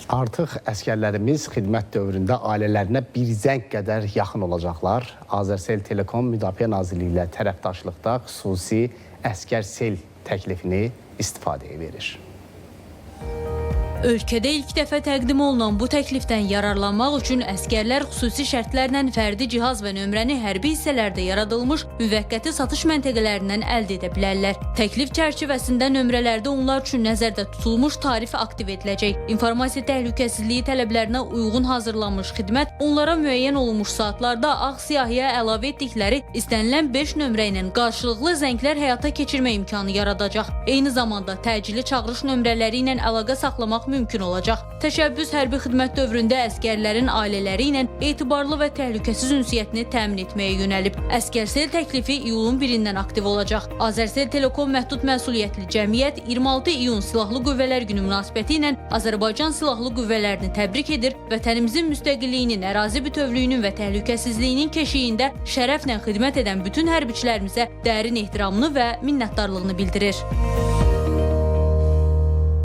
Artıq əskərlərimiz xidmət dövründə ailələrinə bir zəng qədər yaxın olacaqlar. Azərsel Telekom Müdafiə Nazirliyi ilə tərəfdaşlıqda xüsusi əskər sel təklifini istifadəyə verir. Ölkədə ilk dəfə təqdim olunan bu təklifdən yararlanmaq üçün əskərlər xüsusi şərtlərlə fərdi cihaz və nömrəni hərbi hissələrdə yaradılmış müvəqqəti satış məntəqələrindən əldə edə bilərlər. Təklif çərçivəsində nömrələrdə onlar üçün nəzərdə tutulmuş tarif aktiv ediləcək. İnformasiya təhlükəsizliyi tələblərinə uyğun hazırlanmış xidmət onlara müəyyən olunmuş saatlarda ağ siyahıya əlavə etdikləri istənilən 5 nömrə ilə qarşılıqlı zənglər həyata keçirmə imkanı yaradacaq. Eyni zamanda təcili çağırış nömrələri ilə əlaqə saxlamaq mümkün olacaq. Təşəbbüs hərbi xidmət dövründə əskərlərin ailələri ilə etibarlı və təhlükəsiz ünsiyyətini təmin etməyə yönəlib. Əskərsel təklifi iyulun 1-dən aktiv olacaq. Azərsel Telekom məhdud məsuliyyətli cəmiyyət 26 iyun Silahlı Qüvvələr Günü münasibəti ilə Azərbaycan Silahlı Qüvvələrini təbrik edir, vətənimizin müstəqilliyinin, ərazi bütövlüyünün və təhlükəsizliyinin keşiyində şərəflə xidmət edən bütün hərbiçilərimizə dərin ehtiramını və minnətdarlığını bildirir.